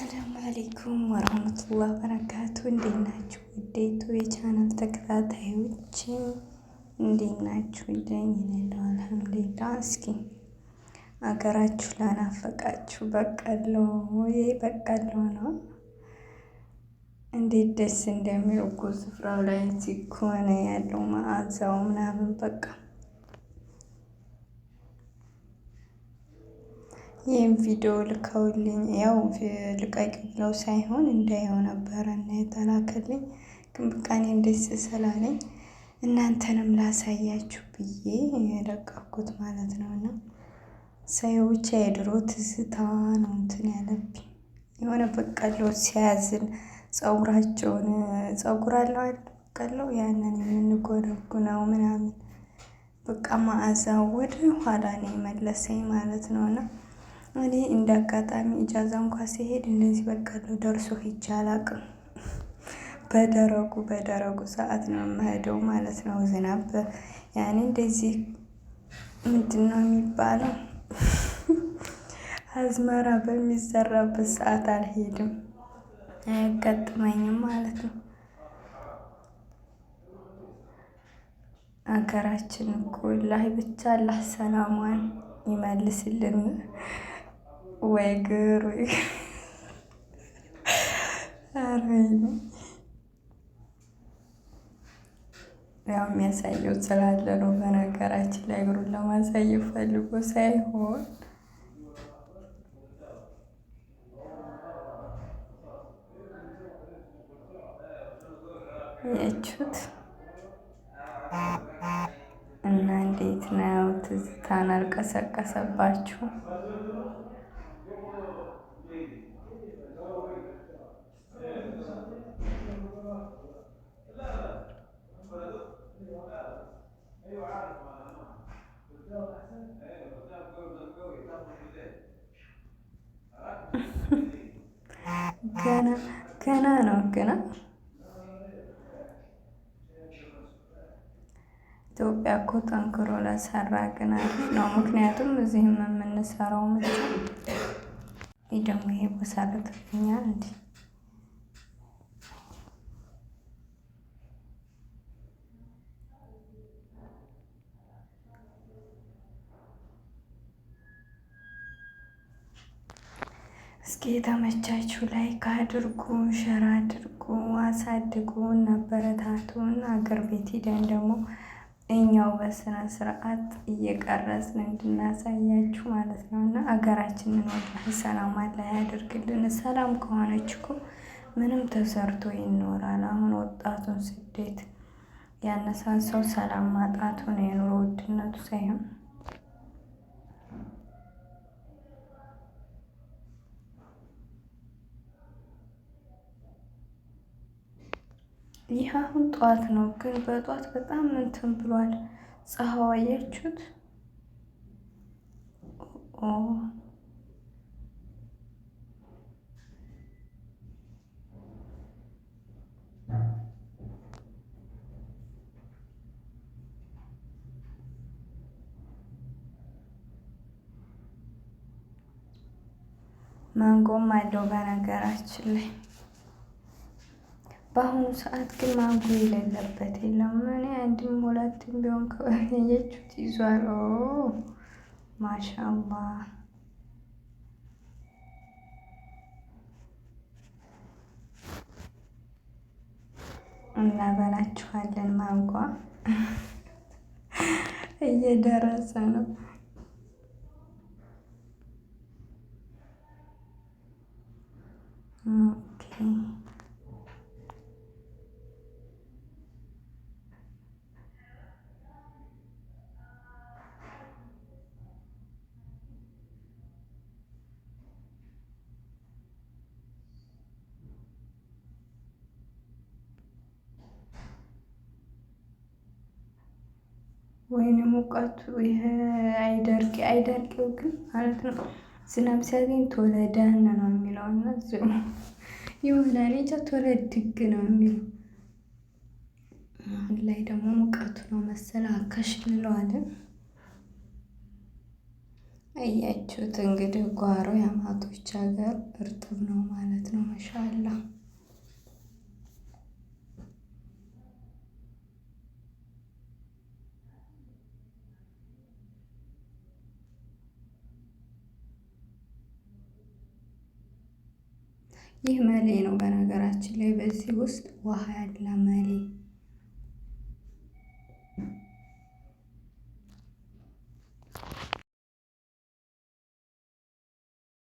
አሰላሙ አሌይኩም ወረህመቱላህ በረካቱ። እንዴት ናችሁ? ውዴቱ የቻናል ተከታታዮች እንዴት ናችሁ? ደኝ ነው አልሐምዱሊላህ። እስኪ አገራችሁ ላናፈቃችሁ በቀሎ ነው እንዴት ደስ እንደሚል እኮ ስፍራው ላይ ሲኮነ ያለው መዓዛው ምናምን በቃ ይህም ቪዲዮ ልከውልኝ ያው ልቀቅ ብለው ሳይሆን እንዳየው ነበረ እና የተላከልኝ ግን በቃ እኔም ደስ ስላለኝ እናንተንም ላሳያችሁ ብዬ የለቀኩት ማለት ነው። እና ሳየው ብቻ የድሮ ትዝታ ነው እንትን ያለብኝ የሆነ በቀሎ ሲያዝን ፀጉራቸውን ፀጉር አለው አይደል በቀለው ያንን የምንጎረጉነው ምናምን በቃ መዓዛው ወደ ኋላ ነው የመለሰኝ ማለት ነው። እና እኔ እንደ አጋጣሚ ኢጃዛ እንኳ ሲሄድ እንደዚህ በቀሎ ደርሶ ሂጄ አላቅም። በደረቁ ሰዓት ነው የምሄደው ማለት ነው። ዝናብ ያኔ እንደዚህ ምንድን ነው የሚባለው አዝመራ በሚዘራበት ሰዓት አልሄድም፣ አያጋጥመኝም ማለት ነው። አገራችን እኮ ላይ ብቻ አላህ ሰላሟን ይመልስልን። ወይ ግር ያው የሚያሳየው ስላለ ነው። በነገራችን ላይ እግሩን ለማሳየት ፈልጎ ሳይሆን ያችሁት እና እንዴት ነው? ትዝታን አልቀሰቀሰባችሁ? ገና ነው ገና ኢትዮጵያ እኮ ጠንክሮ ለሰራ ግን አሪፍ ነው። ምክንያቱም እዚህም የምንሰራው ምንጭ ይህ ደግሞ ይሄ በሳለተኛል እንዲ እስኪ የተመቻችሁ ላይክ አድርጉ፣ ሸር አድርጉ፣ አሳድጉ፣ አበረታቱን። አገር ቤት ሂደን ደግሞ እኛው በስነ ስርዓት እየቀረጽን እንድናሳያችሁ ማለት ነው። እና አገራችንን ወላሂ ሰላም አላህ ያደርግልን። ሰላም ከሆነች እኮ ምንም ተሰርቶ ይኖራል። አሁን ወጣቱን ስደት ያነሳሳው ሰላም ማጣቱ ነው፣ የኑሮ ውድነቱ ሳይሆን ይህ አሁን ጠዋት ነው፣ ግን በጠዋት በጣም እንትን ብሏል ፀሐዩ። አያችሁት? ማንጎም አለው በነገራችን ላይ። በአሁኑ ሰዓት ግን ማንጎ የሌለበት የለም። እኔ አንድም ሁለትም ቢሆን ከየችሁት ይዟል። ማሻአላህ እናበላችኋለን። ማንጓ እየደረሰ ነው። ኦኬ ወይኔ ሙቀቱ ይሄ አይደርቂው ግን ማለት ነው። ዝናብ ሲያገኝ ተወለደን ነው የሚለው እና እዚሁ ይሆናል እንጃ ተወለድግ ነው የሚለው። አሁን ላይ ደግሞ ሙቀቱ ነው መሰል አካሽ እንለዋለን። አያችሁት እንግዲህ ጓሮ የአማቶች ሀገር እርጥብ ነው ማለት ነው። ማሻአላ ይህ መሌ ነው። በነገራችን ላይ በዚህ ውስጥ ውሃ ያለ መሌ